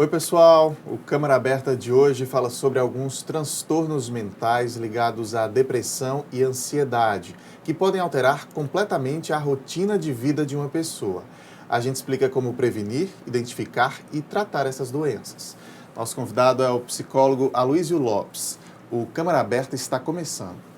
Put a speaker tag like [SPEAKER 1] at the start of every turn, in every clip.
[SPEAKER 1] Oi, pessoal. O Câmara Aberta de hoje fala sobre alguns transtornos mentais ligados à depressão e ansiedade, que podem alterar completamente a rotina de vida de uma pessoa. A gente explica como prevenir, identificar e tratar essas doenças. Nosso convidado é o psicólogo Aloísio Lopes. O Câmara Aberta está começando.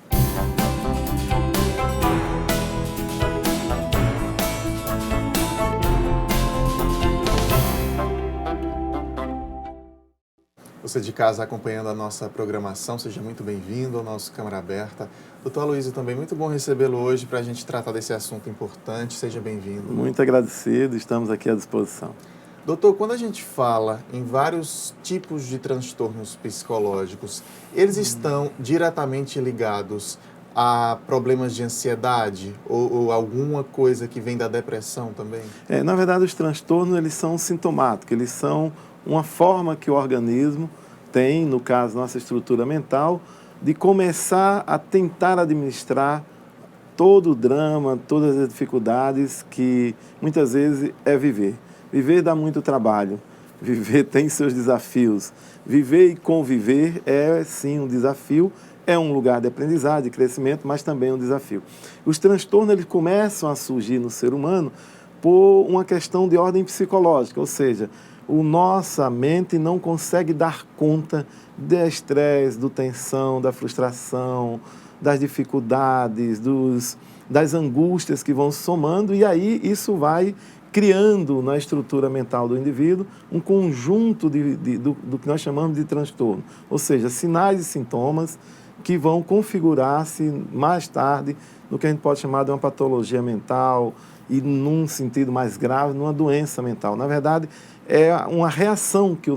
[SPEAKER 1] Você de casa acompanhando a nossa programação, seja muito bem-vindo ao nosso Câmara Aberta. Doutor Aloísio, também muito bom recebê-lo hoje para a gente tratar desse assunto importante. Seja bem-vindo.
[SPEAKER 2] Muito agradecido, estamos aqui à disposição.
[SPEAKER 1] Doutor, quando a gente fala em vários tipos de transtornos psicológicos, eles estão diretamente ligados a problemas de ansiedade ou alguma coisa que vem da depressão também?
[SPEAKER 2] Na verdade, os transtornos eles são sintomáticos, eles são uma forma que o organismo tem, no caso, nossa estrutura mental, de começar a tentar administrar todo o drama, todas as dificuldades que muitas vezes é viver. Viver dá muito trabalho, viver tem seus desafios. Viver e conviver é sim um desafio, é um lugar de aprendizagem, de crescimento, mas também um desafio. Os transtornos eles começam a surgir no ser humano por uma questão de ordem psicológica, ou seja, nossa mente não consegue dar conta do estresse, da tensão, da frustração, das dificuldades, das angústias que vão se somando, e aí isso vai criando na estrutura mental do indivíduo um conjunto do que nós chamamos de transtorno, ou seja, sinais e sintomas que vão configurar-se mais tarde no que a gente pode chamar de uma patologia mental e, num sentido mais grave, numa doença mental. Na verdade, é uma reação que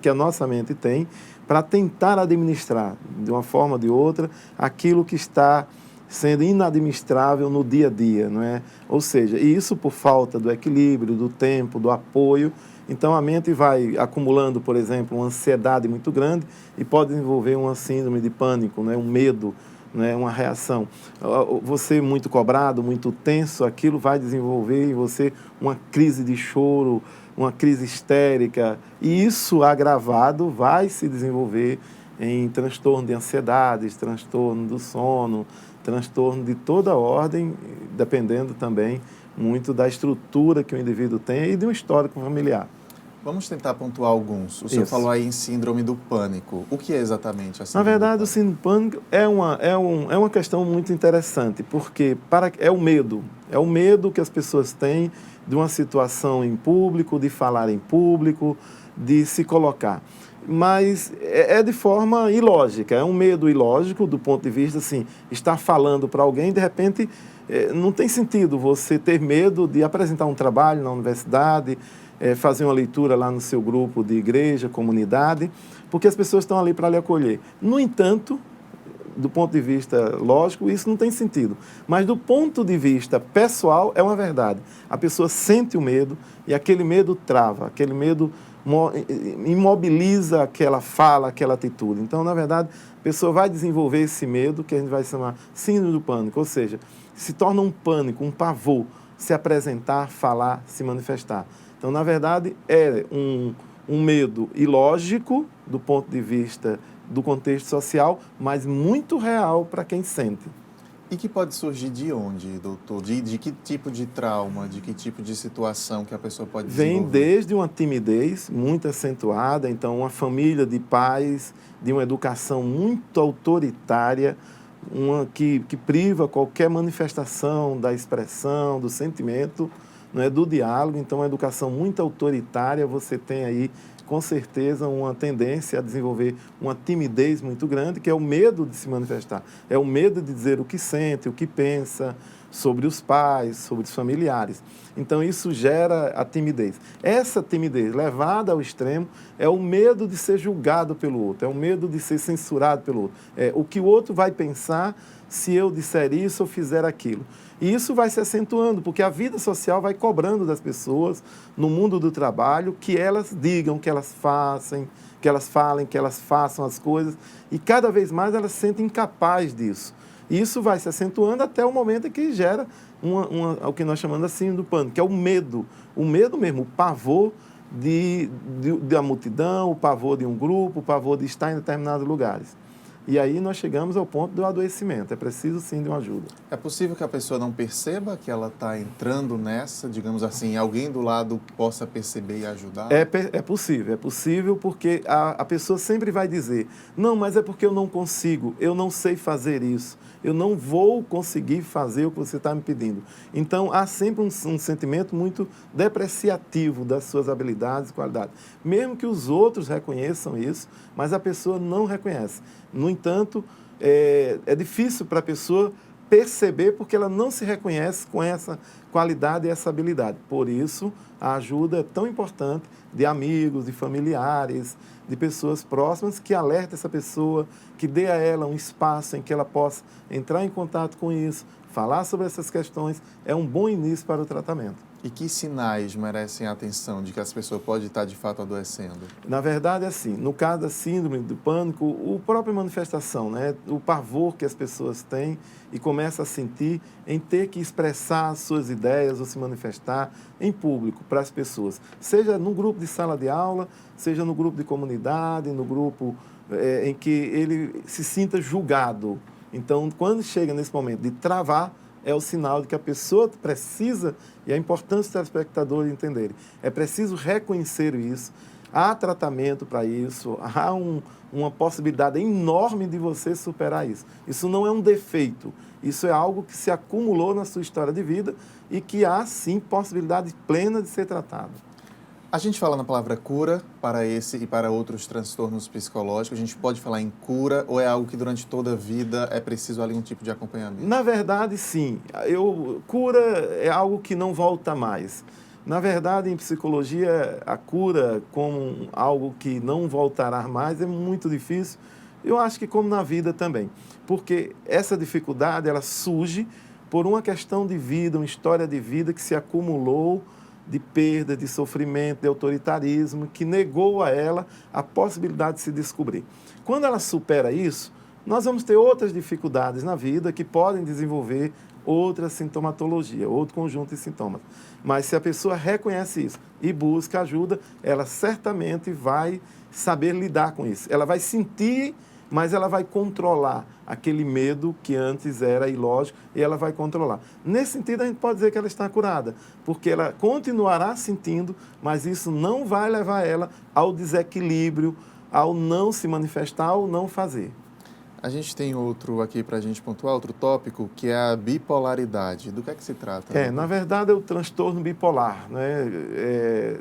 [SPEAKER 2] a nossa mente tem para tentar administrar, de uma forma ou de outra, aquilo que está sendo inadministrável no dia a dia, não é? Ou seja, e isso por falta do equilíbrio, do tempo, do apoio. Então, a mente vai acumulando, por exemplo, uma ansiedade muito grande e pode desenvolver uma síndrome de pânico, né? Um medo, né? Uma reação. Você muito cobrado, muito tenso, aquilo vai desenvolver em você uma crise de choro, uma crise histérica, e isso agravado vai se desenvolver em transtorno de ansiedade, transtorno do sono, transtorno de toda ordem, dependendo também muito da estrutura que o indivíduo tem e de um histórico familiar.
[SPEAKER 1] Vamos tentar pontuar alguns. O senhor falou aí em síndrome do pânico. O que é exatamente a síndrome do pânico?
[SPEAKER 2] Na verdade, o síndrome do pânico é uma questão muito interessante, porque é o medo que as pessoas têm de uma situação em público, de falar em público, de se colocar. Mas é de forma ilógica, é um medo ilógico do ponto de vista, assim, estar falando para alguém, de repente, não tem sentido você ter medo de apresentar um trabalho na universidade, fazer uma leitura lá no seu grupo de igreja, comunidade, porque as pessoas estão ali para lhe acolher. No entanto, do ponto de vista lógico, isso não tem sentido. Mas do ponto de vista pessoal, é uma verdade. A pessoa sente o medo e aquele medo trava, aquele medo imobiliza aquela fala, aquela atitude. Então, na verdade, a pessoa vai desenvolver esse medo, que a gente vai chamar síndrome do pânico, ou seja, se torna um pânico, um pavor, se apresentar, falar, se manifestar. Então, na verdade, é um medo ilógico do ponto de vista do contexto social, mas muito real para quem sente.
[SPEAKER 1] E que pode surgir de onde, doutor? De que tipo de trauma, de que tipo de situação que a pessoa pode desenvolver?
[SPEAKER 2] Vem desde uma timidez muito acentuada, então uma família de pais, de uma educação muito autoritária, uma que priva qualquer manifestação da expressão, do sentimento, não é, do diálogo. Então, uma educação muito autoritária, você tem aí, com certeza, uma tendência a desenvolver uma timidez muito grande, que é o medo de se manifestar. É o medo de dizer o que sente, o que pensa sobre os pais, sobre os familiares. Então, isso gera a timidez. Essa timidez, levada ao extremo, é o medo de ser julgado pelo outro, é o medo de ser censurado pelo outro. É o que o outro vai pensar se eu disser isso ou fizer aquilo. E isso vai se acentuando, porque a vida social vai cobrando das pessoas, no mundo do trabalho, que elas digam, que elas façam, que elas falem, que elas façam as coisas, e cada vez mais elas se sentem incapazes disso. E isso vai se acentuando até o momento em que gera o que nós chamamos assim do pânico, que é o medo mesmo, o pavor da multidão, o pavor de um grupo, o pavor de estar em determinados lugares. E aí nós chegamos ao ponto do adoecimento. É preciso, sim, de uma ajuda.
[SPEAKER 1] É possível que a pessoa não perceba que ela está entrando nessa, digamos assim, alguém do lado possa perceber e ajudar?
[SPEAKER 2] É possível porque a pessoa sempre vai dizer, não, mas é porque eu não consigo, eu não sei fazer isso, eu não vou conseguir fazer o que você está me pedindo. Então, há sempre um sentimento muito depreciativo das suas habilidades e qualidades. Mesmo que os outros reconheçam isso, mas a pessoa não reconhece. No entanto, é difícil para a pessoa perceber porque ela não se reconhece com essa qualidade e essa habilidade. Por isso, a ajuda é tão importante de amigos, de familiares, de pessoas próximas que alertem essa pessoa, que dê a ela um espaço em que ela possa entrar em contato com isso, falar sobre essas questões, é um bom início para o tratamento.
[SPEAKER 1] E que sinais merecem a atenção de que essa pessoa pode estar de fato adoecendo?
[SPEAKER 2] Na verdade, assim, no caso da síndrome do pânico, a própria manifestação, né, o pavor que as pessoas têm e começam a sentir em ter que expressar suas ideias ou se manifestar em público para as pessoas, seja no grupo de sala de aula, seja no grupo de comunidade, no grupo em que ele se sinta julgado. Então, quando chega nesse momento de travar, é o sinal de que a pessoa precisa, e é importante os telespectadores entenderem, é preciso reconhecer isso, há tratamento para isso, há uma possibilidade enorme de você superar isso. Isso não é um defeito, isso é algo que se acumulou na sua história de vida e que há, sim, possibilidade plena de ser tratado.
[SPEAKER 1] A gente fala na palavra cura para esse e para outros transtornos psicológicos. A gente pode falar em cura ou é algo que durante toda a vida é preciso ali um tipo de acompanhamento?
[SPEAKER 2] Na verdade, sim. Cura é algo que não volta mais. Na verdade, em psicologia, a cura como algo que não voltará mais é muito difícil. Eu acho que como na vida também. Porque essa dificuldade, ela surge por uma questão de vida, uma história de vida que se acumulou de perda, de sofrimento, de autoritarismo, que negou a ela a possibilidade de se descobrir. Quando ela supera isso, nós vamos ter outras dificuldades na vida que podem desenvolver outra sintomatologia, outro conjunto de sintomas. Mas se a pessoa reconhece isso e busca ajuda, ela certamente vai saber lidar com isso. Ela vai sentir, mas ela vai controlar aquele medo que antes era ilógico e ela vai controlar. Nesse sentido, a gente pode dizer que ela está curada, porque ela continuará sentindo, mas isso não vai levar ela ao desequilíbrio, ao não se manifestar, ao não fazer.
[SPEAKER 1] A gente tem outro aqui para a gente pontuar, outro tópico, que é a bipolaridade. Do que é que se trata?
[SPEAKER 2] Na verdade, é o transtorno bipolar, né?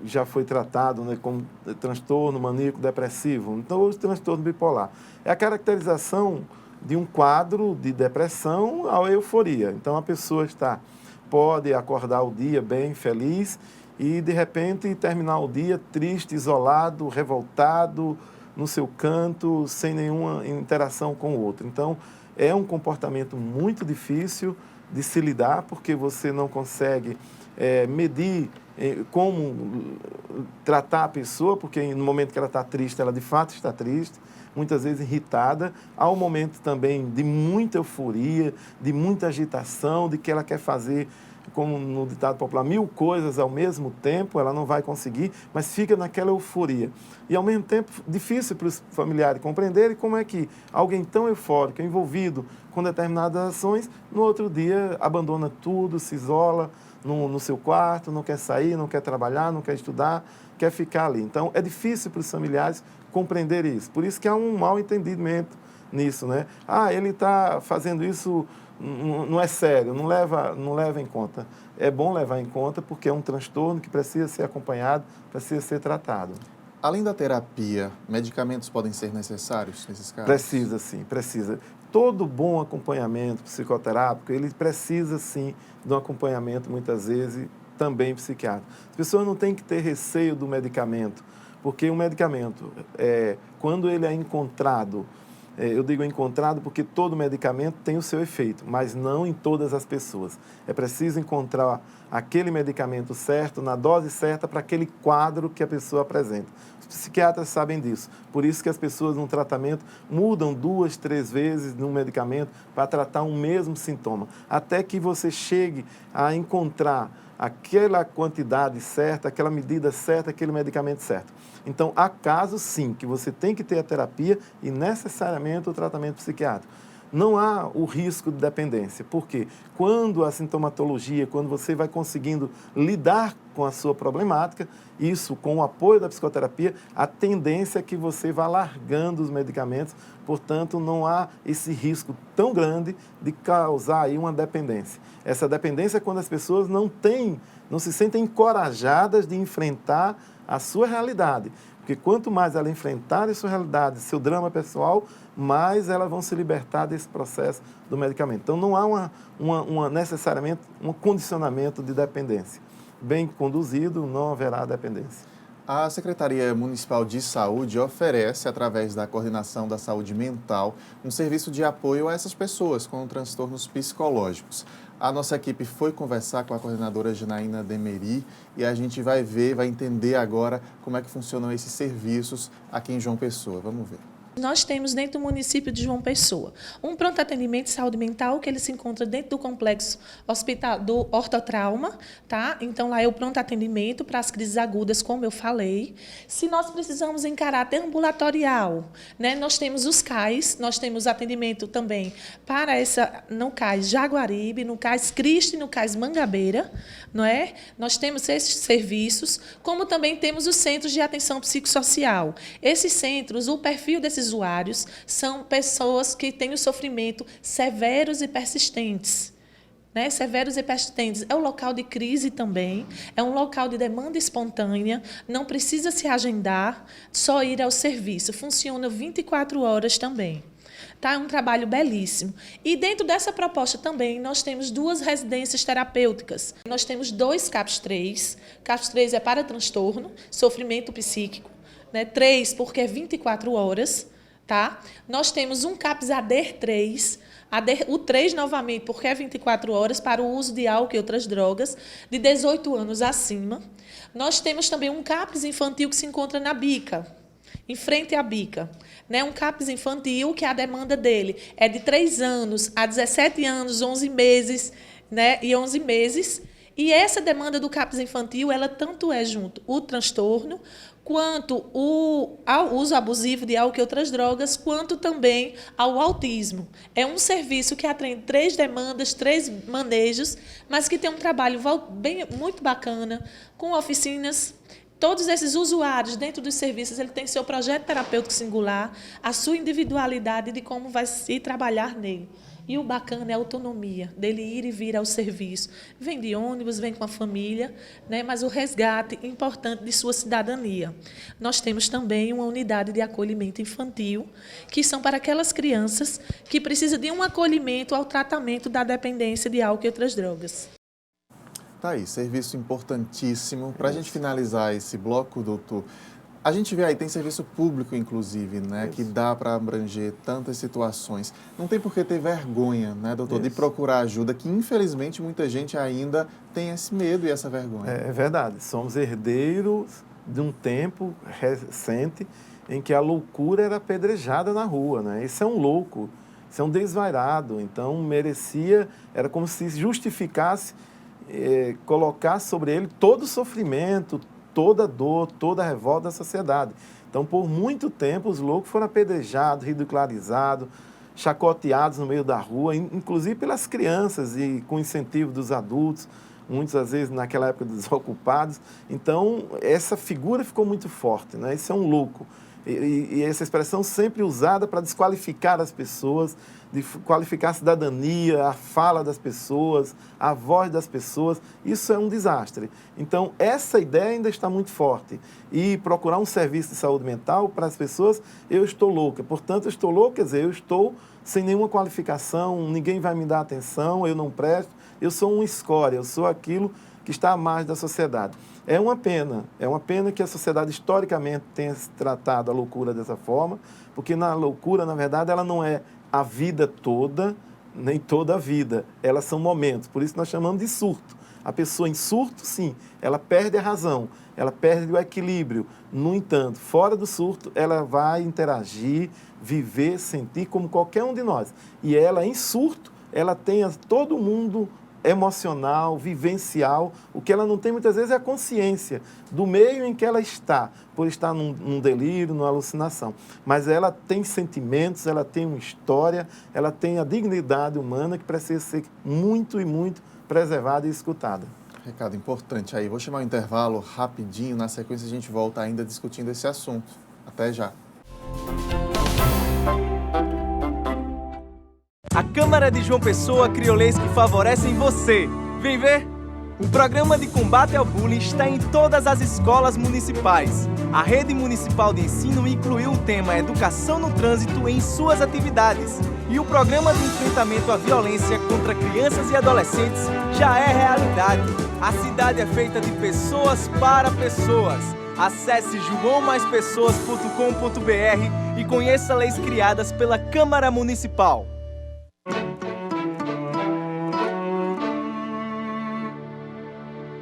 [SPEAKER 2] Já foi tratado, né, como transtorno maníaco-depressivo. Então, o transtorno bipolar é a caracterização de um quadro de depressão à euforia. Então, a pessoa pode acordar o dia bem, feliz, e, de repente, terminar o dia triste, isolado, revoltado, no seu canto, sem nenhuma interação com o outro. Então, é um comportamento muito difícil de se lidar, porque você não consegue medir como tratar a pessoa, porque no momento que ela está triste, ela de fato está triste, muitas vezes irritada. Há um momento também de muita euforia, de muita agitação, de que ela quer fazer, como no ditado popular, 1000 coisas ao mesmo tempo, ela não vai conseguir, mas fica naquela euforia. E, ao mesmo tempo, difícil para os familiares compreenderem como é que alguém tão eufórico, envolvido com determinadas ações, no outro dia abandona tudo, se isola no seu quarto, não quer sair, não quer trabalhar, não quer estudar, quer ficar ali. Então, é difícil para os familiares compreender isso. Por isso que há um mal entendimento nisso, né? Ele está fazendo isso, não é sério, não leva em conta. É bom levar em conta porque é um transtorno que precisa ser acompanhado, precisa ser tratado.
[SPEAKER 1] Além da terapia, medicamentos podem ser necessários nesses casos?
[SPEAKER 2] Precisa, sim, precisa. Todo bom acompanhamento psicoterápico, ele precisa, sim, de um acompanhamento, muitas vezes, também psiquiátrico. As pessoas não têm que ter receio do medicamento, porque o medicamento, quando ele é encontrado, eu digo encontrado porque todo medicamento tem o seu efeito, mas não em todas as pessoas. É preciso encontrar aquele medicamento certo, na dose certa, para aquele quadro que a pessoa apresenta. Os psiquiatras sabem disso. Por isso que as pessoas no tratamento mudam 2, 3 vezes no medicamento para tratar um mesmo sintoma, até que você chegue a encontrar aquela quantidade certa, aquela medida certa, aquele medicamento certo. Então, há casos, sim, que você tem que ter a terapia e necessariamente o tratamento psiquiátrico. Não há o risco de dependência, porque quando a sintomatologia, quando você vai conseguindo lidar com a sua problemática, isso com o apoio da psicoterapia, a tendência é que você vá largando os medicamentos, portanto, não há esse risco tão grande de causar aí uma dependência. Essa dependência é quando as pessoas não se sentem encorajadas de enfrentar a sua realidade. Porque quanto mais ela enfrentar a sua realidade, seu drama pessoal, mais elas vão se libertar desse processo do medicamento. Então, não há necessariamente um condicionamento de dependência. Bem conduzido, não haverá dependência.
[SPEAKER 1] A Secretaria Municipal de Saúde oferece, através da Coordenação da Saúde Mental, um serviço de apoio a essas pessoas com transtornos psicológicos. A nossa equipe foi conversar com a coordenadora Janaína Demeri e a gente vai entender agora como é que funcionam esses serviços aqui em João Pessoa. Vamos ver.
[SPEAKER 3] Nós temos dentro do município de João Pessoa um pronto atendimento de saúde mental que ele se encontra dentro do complexo hospital do ortotrauma, tá? Então lá é o pronto atendimento para as crises agudas, como eu falei. Se nós precisamos em caráter ambulatorial, né? Nós temos os CAIS, nós temos atendimento também para no CAIS Jaguaribe, no CAIS Cristo e no CAIS Mangabeira, não é? Nós temos esses serviços, como também temos os centros de atenção psicossocial. Esses centros, o perfil desses usuários são pessoas que têm o sofrimento severos e persistentes. Né? Severos e persistentes. É um local de crise também, é um local de demanda espontânea, não precisa se agendar, só ir ao serviço. Funciona 24 horas também. Tá? É um trabalho belíssimo. E dentro dessa proposta também, nós temos 2 residências terapêuticas. Nós temos 2 CAPS 3. CAPS 3 é para transtorno, sofrimento psíquico. Né? 3, porque é 24 horas. Tá? Nós temos um CAPS ADER 3, o 3 novamente, porque é 24 horas, para o uso de álcool e outras drogas, de 18 anos acima. Nós temos também um CAPS infantil que se encontra na Bica, em frente à Bica. Né? Um CAPS infantil que a demanda dele é de 3 anos a 17 anos, 11 meses, né? E 11 meses. E essa demanda do CAPS infantil, ela tanto é junto o transtorno, quanto ao uso abusivo de álcool e outras drogas, quanto também ao autismo. É um serviço que atende 3 demandas, 3 manejos, mas que tem um trabalho muito bacana, com oficinas. Todos esses usuários, dentro dos serviços, ele tem seu projeto terapêutico singular, a sua individualidade de como vai se trabalhar nele. E o bacana é a autonomia, dele ir e vir ao serviço. Vem de ônibus, vem com a família, né? Mas o resgate importante de sua cidadania. Nós temos também uma unidade de acolhimento infantil, que são para aquelas crianças que precisam de um acolhimento ao tratamento da dependência de álcool e outras drogas.
[SPEAKER 1] Tá aí, serviço importantíssimo. Para a gente finalizar esse bloco, doutor, a gente vê aí, tem serviço público, inclusive, né, que dá para abranger tantas situações. Não tem por que ter vergonha, né, doutor, de procurar ajuda, que infelizmente muita gente ainda tem esse medo e essa vergonha.
[SPEAKER 2] É verdade, somos herdeiros de um tempo recente em que a loucura era apedrejada na rua, né? Esse é um louco, esse é um desvairado, então era como se justificasse colocar sobre ele todo o sofrimento, toda a dor, toda a revolta da sociedade. Então, por muito tempo, os loucos foram apedrejados, ridicularizados, chacoteados no meio da rua, inclusive pelas crianças e com incentivo dos adultos, muitas às vezes naquela época desocupados. Então, essa figura ficou muito forte, né? Isso é um louco. E essa expressão sempre usada para desqualificar as pessoas, desqualificar a cidadania, a fala das pessoas, a voz das pessoas. Isso é um desastre. Então, essa ideia ainda está muito forte. E procurar um serviço de saúde mental para as pessoas, eu estou louca. Portanto, eu estou louca, quer dizer, eu estou sem nenhuma qualificação, ninguém vai me dar atenção, eu não presto, eu sou uma escória, eu sou aquilo que está à margem da sociedade. É uma pena que a sociedade historicamente tenha tratado a loucura dessa forma, porque na loucura, na verdade, ela não é a vida toda, nem toda a vida, elas são momentos, por isso nós chamamos de surto. A pessoa em surto, sim, ela perde a razão, ela perde o equilíbrio. No entanto, fora do surto, ela vai interagir, viver, sentir como qualquer um de nós. E ela, em surto, ela tem todo mundo emocional, vivencial. O que ela não tem muitas vezes é a consciência do meio em que ela está, por estar num delírio, numa alucinação. Mas ela tem sentimentos, ela tem uma história, ela tem a dignidade humana que precisa ser muito e muito preservada e escutada.
[SPEAKER 1] Recado importante aí. Vou chamar o intervalo rapidinho. Na sequência, a gente volta ainda discutindo esse assunto. Até já.
[SPEAKER 4] A Câmara de João Pessoa criou leis que favorecem você. Vem ver? O programa de combate ao bullying está em todas as escolas municipais. A rede municipal de ensino incluiu o tema Educação no Trânsito em suas atividades. E o programa de enfrentamento à violência contra crianças e adolescentes já é realidade. A cidade é feita de pessoas para pessoas. Acesse joãomaispesoas.com.br e conheça leis criadas pela Câmara Municipal.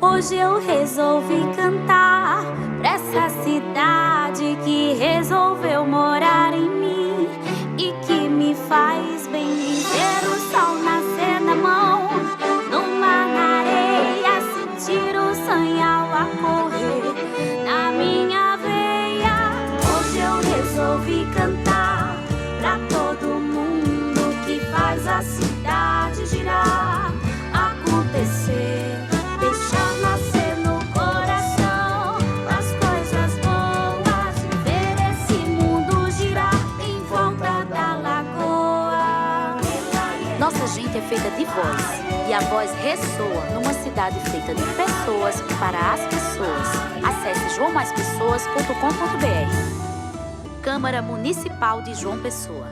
[SPEAKER 5] Hoje eu resolvi cantar pra essa cidade que resolveu morar em mim e que me faz bem ver o sol nascer na mão, no mar, na areia, sentir o sanhal a correr na minha veia. Hoje eu resolvi cantar pra todo mundo que faz a cidade girar, acontecer. É feita de voz e a voz ressoa numa cidade feita de pessoas para as pessoas. Acesse joãomaispesoas.com.br. Câmara Municipal de João Pessoa.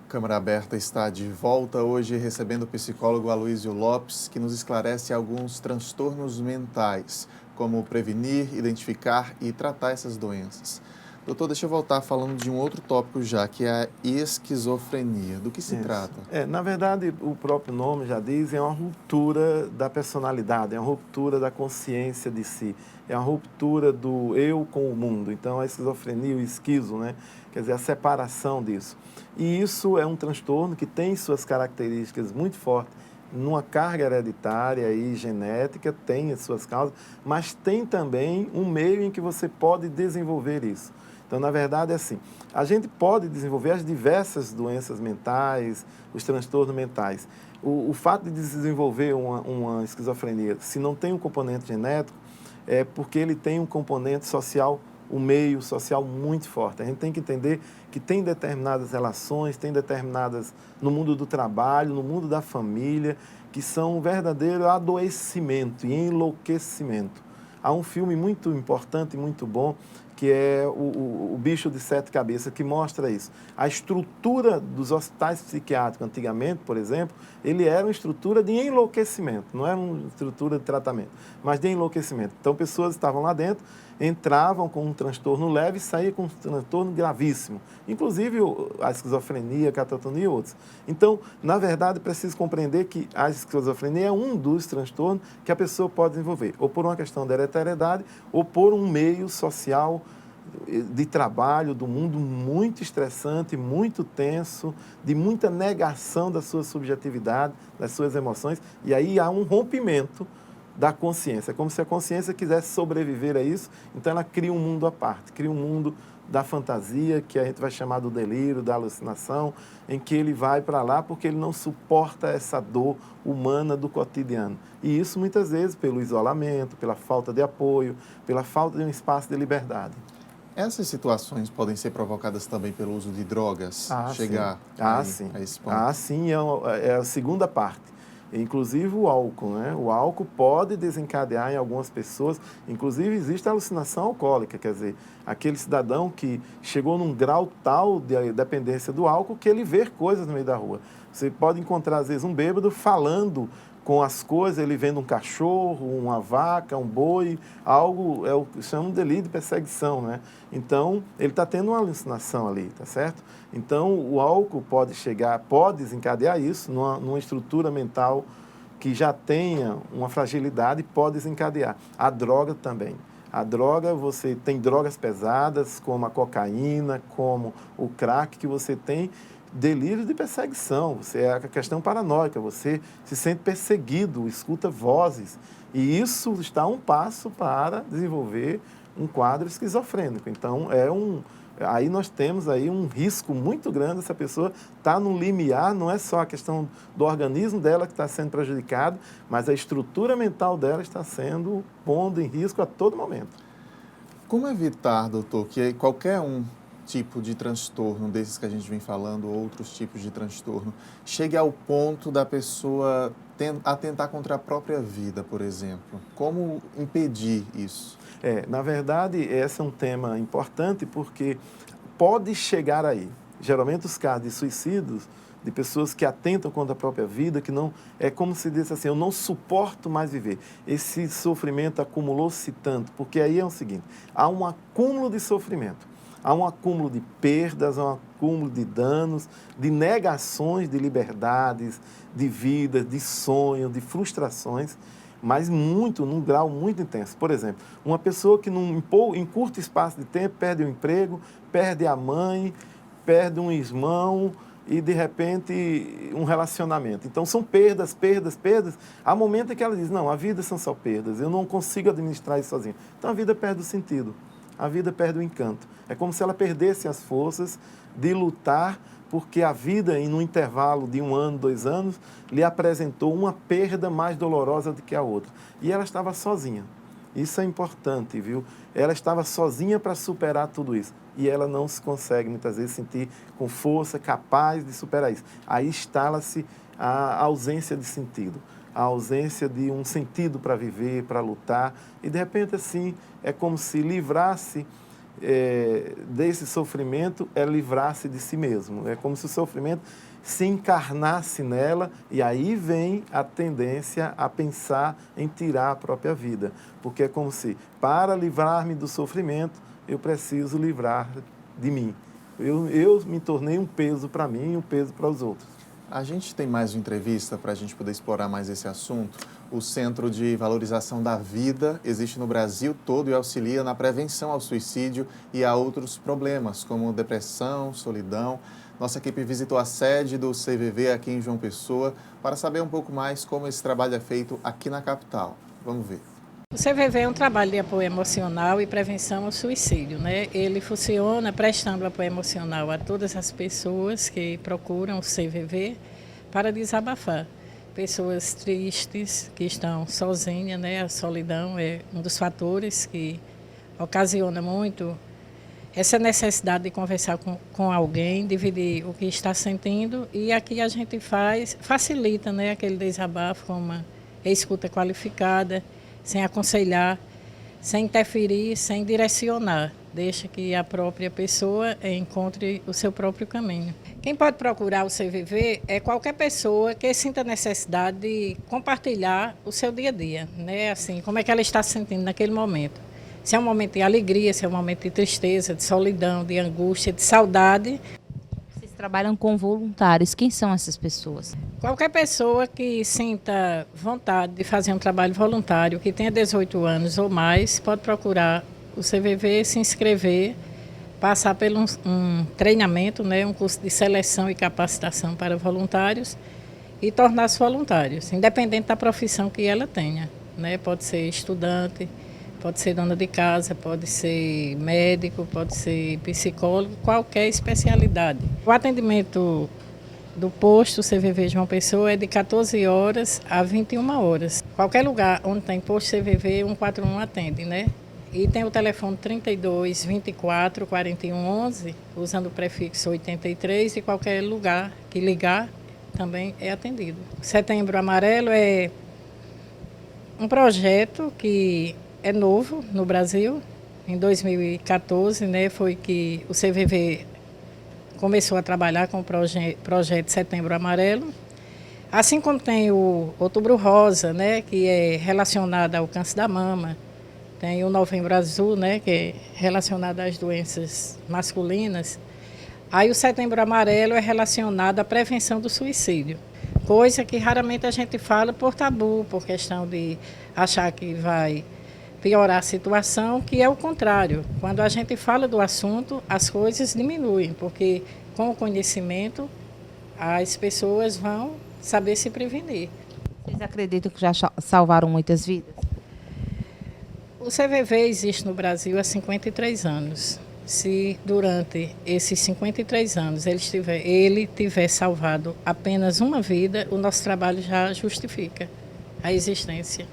[SPEAKER 1] Câmara Aberta está de volta hoje recebendo o psicólogo Aloísio Lopes, que nos esclarece alguns transtornos mentais, como prevenir, identificar e tratar essas doenças. Doutor, deixa eu voltar falando de um outro tópico já, que é a esquizofrenia. Do que se trata?
[SPEAKER 2] Na verdade, o próprio nome já diz, é uma ruptura da personalidade, é uma ruptura da consciência de si, é uma ruptura do eu com o mundo. Então, a esquizofrenia, o esquizo, né? Quer dizer, a separação disso. E isso é um transtorno que tem suas características muito fortes, numa carga hereditária e genética, tem as suas causas, mas tem também um meio em que você pode desenvolver isso. Então, na verdade, é assim, a gente pode desenvolver as diversas doenças mentais, os transtornos mentais. O fato de desenvolver uma esquizofrenia, se não tem um componente genético, é porque ele tem um componente social, um meio social muito forte. A gente tem que entender que tem determinadas relações, tem determinadas, no mundo do trabalho, no mundo da família, que são um verdadeiro adoecimento e enlouquecimento. Há um filme muito importante e muito bom, que é o Bicho de Sete Cabeças, que mostra isso. A estrutura dos hospitais psiquiátricos, antigamente, por exemplo, ele era uma estrutura de enlouquecimento, não era uma estrutura de tratamento, mas de enlouquecimento. Então, pessoas estavam lá dentro, entravam com um transtorno leve e saíam com um transtorno gravíssimo, inclusive a esquizofrenia, a catatonia e outros. Então, na verdade, preciso compreender que a esquizofrenia é um dos transtornos que a pessoa pode desenvolver, ou por uma questão de hereditariedade, ou por um meio social de trabalho, do mundo muito estressante, muito tenso, de muita negação da sua subjetividade, das suas emoções, e aí há um rompimento da consciência. É como se a consciência quisesse sobreviver a isso, então ela cria um mundo à parte, cria um mundo da fantasia, que a gente vai chamar do delírio, da alucinação, em que ele vai para lá porque ele não suporta essa dor humana do cotidiano. E isso muitas vezes pelo isolamento, pela falta de apoio, pela falta de um espaço de liberdade.
[SPEAKER 1] Essas situações podem ser provocadas também pelo uso de drogas? Chegar a esse ponto?
[SPEAKER 2] Sim, é a segunda parte. Inclusive o álcool, né? O álcool pode desencadear em algumas pessoas, inclusive existe a alucinação alcoólica, quer dizer, aquele cidadão que chegou num grau tal de dependência do álcool que ele vê coisas no meio da rua. Você pode encontrar, às vezes, um bêbado falando com as coisas, ele vendo um cachorro, uma vaca, um boi, algo, é o que chamam de delírio de perseguição, né? Então, ele está tendo uma alucinação ali, tá certo? Então, o álcool pode desencadear isso numa estrutura mental que já tenha uma fragilidade, pode desencadear. A droga também. A droga, você tem drogas pesadas, como a cocaína, como o crack, que você tem delírio de perseguição, é a questão paranoica, você se sente perseguido, escuta vozes, e isso está a um passo para desenvolver um quadro esquizofrênico. Então, aí nós temos aí um risco muito grande, essa pessoa está no limiar, não é só a questão do organismo dela que está sendo prejudicado, mas a estrutura mental dela está sendo pondo em risco a todo momento.
[SPEAKER 1] Como evitar, doutor, que qualquer tipo de transtorno desses que a gente vem falando, outros tipos de transtorno, chegue ao ponto da pessoa atentar contra a própria vida, por exemplo? Como impedir isso?
[SPEAKER 2] Na verdade, esse é um tema importante porque pode chegar aí. Geralmente os casos de suicídios, de pessoas que atentam contra a própria vida, que não, é como se disse assim, eu não suporto mais viver. Esse sofrimento acumulou-se tanto, porque aí é o seguinte, há um acúmulo de sofrimento. Há um acúmulo de perdas, há um acúmulo de danos, de negações de liberdades, de vida, de sonhos, de frustrações, mas num grau muito intenso. Por exemplo, uma pessoa que em curto espaço de tempo perde o emprego, perde a mãe, perde um irmão e, de repente, um relacionamento. Então, são perdas, perdas, perdas. Há momento em que ela diz, não, a vida são só perdas, eu não consigo administrar isso sozinho. Então, a vida perde o sentido. A vida perde o encanto. É como se ela perdesse as forças de lutar, porque a vida, em um intervalo de 1 ano, 2 anos, lhe apresentou uma perda mais dolorosa do que a outra. E ela estava sozinha. Isso é importante, viu? Ela estava sozinha para superar tudo isso. E ela não se consegue, muitas vezes, sentir com força, capaz de superar isso. Aí instala-se a ausência de sentido. A ausência de um sentido para viver, para lutar. E, de repente, assim, é como se livrasse desse sofrimento, livrasse de si mesmo. É como se o sofrimento se encarnasse nela e aí vem a tendência a pensar em tirar a própria vida. Porque é como se, para livrar-me do sofrimento, eu preciso livrar de mim. Eu me tornei um peso para mim e um peso para os outros.
[SPEAKER 1] A gente tem mais uma entrevista para a gente poder explorar mais esse assunto. O Centro de Valorização da Vida existe no Brasil todo e auxilia na prevenção ao suicídio e a outros problemas, como depressão, solidão. Nossa equipe visitou a sede do CVV aqui em João Pessoa para saber um pouco mais como esse trabalho é feito aqui na capital. Vamos ver.
[SPEAKER 6] O CVV é um trabalho de apoio emocional e prevenção ao suicídio, né? Ele funciona prestando apoio emocional a todas as pessoas que procuram o CVV para desabafar. Pessoas tristes, que estão sozinhas, né? A solidão é um dos fatores que ocasiona muito essa necessidade de conversar com alguém, dividir o que está sentindo, e aqui a gente facilita, né? Aquele desabafo com uma escuta qualificada, sem aconselhar, sem interferir, sem direcionar. Deixa que a própria pessoa encontre o seu próprio caminho. Quem pode procurar o CVV é qualquer pessoa que sinta necessidade de compartilhar o seu dia a dia, né? Assim, como é que ela está se sentindo naquele momento. Se é um momento de alegria, se é um momento de tristeza, de solidão, de angústia, de saudade.
[SPEAKER 7] Trabalham com voluntários. Quem são essas pessoas?
[SPEAKER 6] Qualquer pessoa que sinta vontade de fazer um trabalho voluntário, que tenha 18 anos ou mais, pode procurar o CVV, se inscrever, passar por um treinamento, né, um curso de seleção e capacitação para voluntários e tornar-se voluntários, independente da profissão que ela tenha, né? Pode ser estudante, pode ser dona de casa, pode ser médico, pode ser psicólogo, qualquer especialidade. O atendimento do posto CVV João Pessoa é de 14 horas a 21 horas. Qualquer lugar onde tem posto CVV, 141 atende, né? E tem o telefone 32 24 41 11, usando o prefixo 83, e qualquer lugar que ligar também é atendido. Setembro Amarelo é um projeto que é novo no Brasil. Em 2014, né, foi que o CVV começou a trabalhar com o projeto Setembro Amarelo. Assim como tem o Outubro Rosa, né, que é relacionado ao câncer da mama. Tem o Novembro Azul, né, que é relacionado às doenças masculinas. Aí o Setembro Amarelo é relacionado à prevenção do suicídio. Coisa que raramente a gente fala por tabu, por questão de achar que vai piorar a situação, que é o contrário. Quando a gente fala do assunto, as coisas diminuem, porque com o conhecimento as pessoas vão saber se prevenir.
[SPEAKER 7] Vocês acreditam que já salvaram muitas vidas?
[SPEAKER 6] O CVV existe no Brasil há 53 anos. Se durante esses 53 anos ele tiver salvado apenas uma vida, o nosso trabalho já justifica a existência.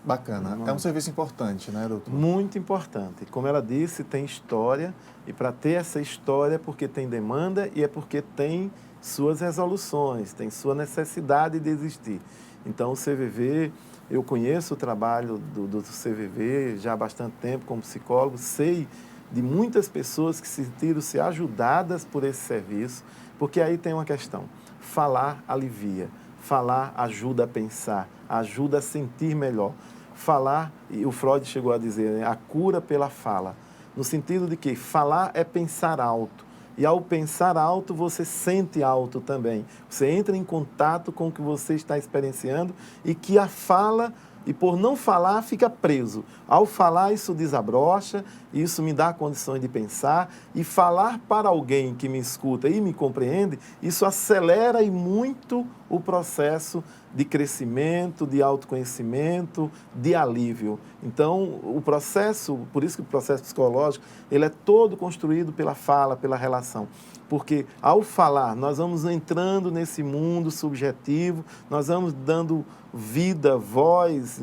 [SPEAKER 1] Bacana. É um serviço importante, né, doutor?
[SPEAKER 2] Muito importante. Como ela disse, tem história, e para ter essa história é porque tem demanda e é porque tem suas resoluções, tem sua necessidade de existir. Então, o CVV, eu conheço o trabalho do CVV já há bastante tempo como psicólogo, sei de muitas pessoas que sentiram-se ajudadas por esse serviço, porque aí tem uma questão: falar alivia, falar ajuda a pensar, ajuda a sentir melhor. Falar, e o Freud chegou a dizer, né, a cura pela fala, no sentido de que falar é pensar alto, e ao pensar alto você sente alto também. Você entra em contato com o que você está experienciando e que a fala, e por não falar, fica preso. Ao falar, isso desabrocha, isso me dá condições de pensar, e falar para alguém que me escuta e me compreende, isso acelera e muito o processo de crescimento, de autoconhecimento, de alívio. Então, o processo, por isso que o processo psicológico, ele é todo construído pela fala, pela relação. Porque ao falar, nós vamos entrando nesse mundo subjetivo, nós vamos dando vida, voz,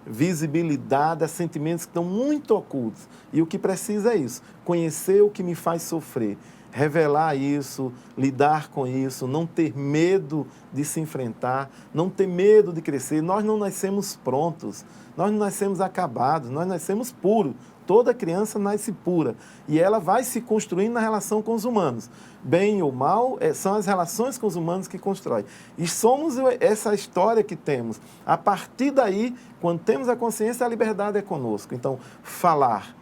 [SPEAKER 2] visibilidade a sentimentos que estão muito ocultos. E o que precisa é isso, conhecer o que me faz sofrer, revelar isso, lidar com isso, não ter medo de se enfrentar, não ter medo de crescer. Nós não nascemos prontos, nós não nascemos acabados, nós nascemos puros. Toda criança nasce pura e ela vai se construindo na relação com os humanos. Bem ou mal, são as relações com os humanos que constroem. E somos essa história que temos. A partir daí, quando temos a consciência, a liberdade é conosco. Então, falar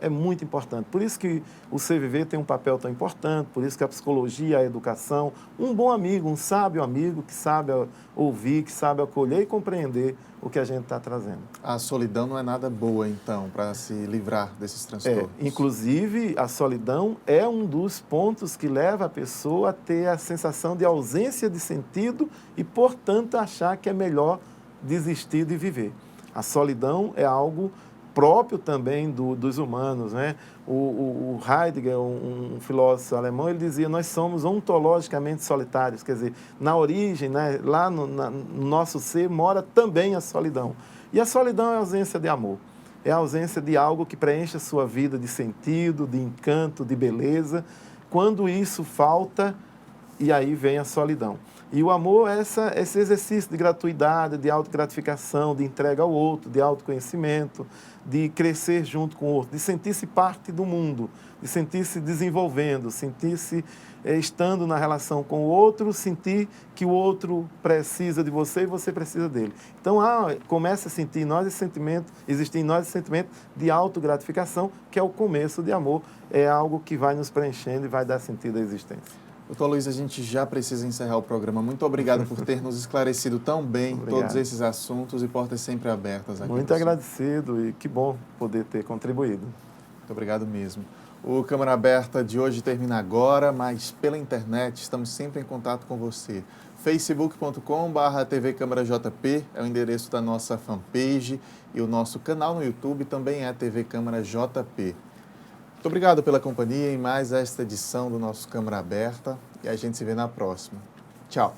[SPEAKER 2] é muito importante. Por isso que o CVV tem um papel tão importante, por isso que a psicologia, a educação, um bom amigo, um sábio amigo que sabe ouvir, que sabe acolher e compreender o que a gente está trazendo.
[SPEAKER 1] A solidão não é nada boa, então, para se livrar desses transtornos?
[SPEAKER 2] Inclusive, a solidão é um dos pontos que leva a pessoa a ter a sensação de ausência de sentido e, portanto, achar que é melhor desistir de viver. A solidão é algo próprio também dos humanos, né? O Heidegger, um filósofo alemão, ele dizia: nós somos ontologicamente solitários, quer dizer, na origem, né, lá no nosso ser mora também a solidão. E a solidão é a ausência de amor, é a ausência de algo que preencha a sua vida de sentido, de encanto, de beleza. Quando isso falta, e aí vem a solidão. E o amor é esse exercício de gratuidade, de autogratificação, de entrega ao outro, de autoconhecimento, de crescer junto com o outro, de sentir-se parte do mundo, de sentir-se desenvolvendo, sentir-se estando na relação com o outro, sentir que o outro precisa de você e você precisa dele. Então, começa a sentir em nós esse sentimento, existir em nós esse sentimento de autogratificação, que é o começo de amor, é algo que vai nos preenchendo e vai dar sentido à existência.
[SPEAKER 1] Doutor Luiz, a gente já precisa encerrar o programa. Muito obrigado por ter nos esclarecido tão bem todos esses assuntos e portas sempre abertas aqui.
[SPEAKER 2] Muito agradecido e que bom poder ter contribuído.
[SPEAKER 1] Muito obrigado mesmo. O Câmara Aberta de hoje termina agora, mas pela internet estamos sempre em contato com você. facebook.com/TV Câmara JP é o endereço da nossa fanpage e o nosso canal no YouTube também é TV Câmara JP. Muito obrigado pela companhia em mais esta edição do nosso Câmara Aberta e a gente se vê na próxima. Tchau!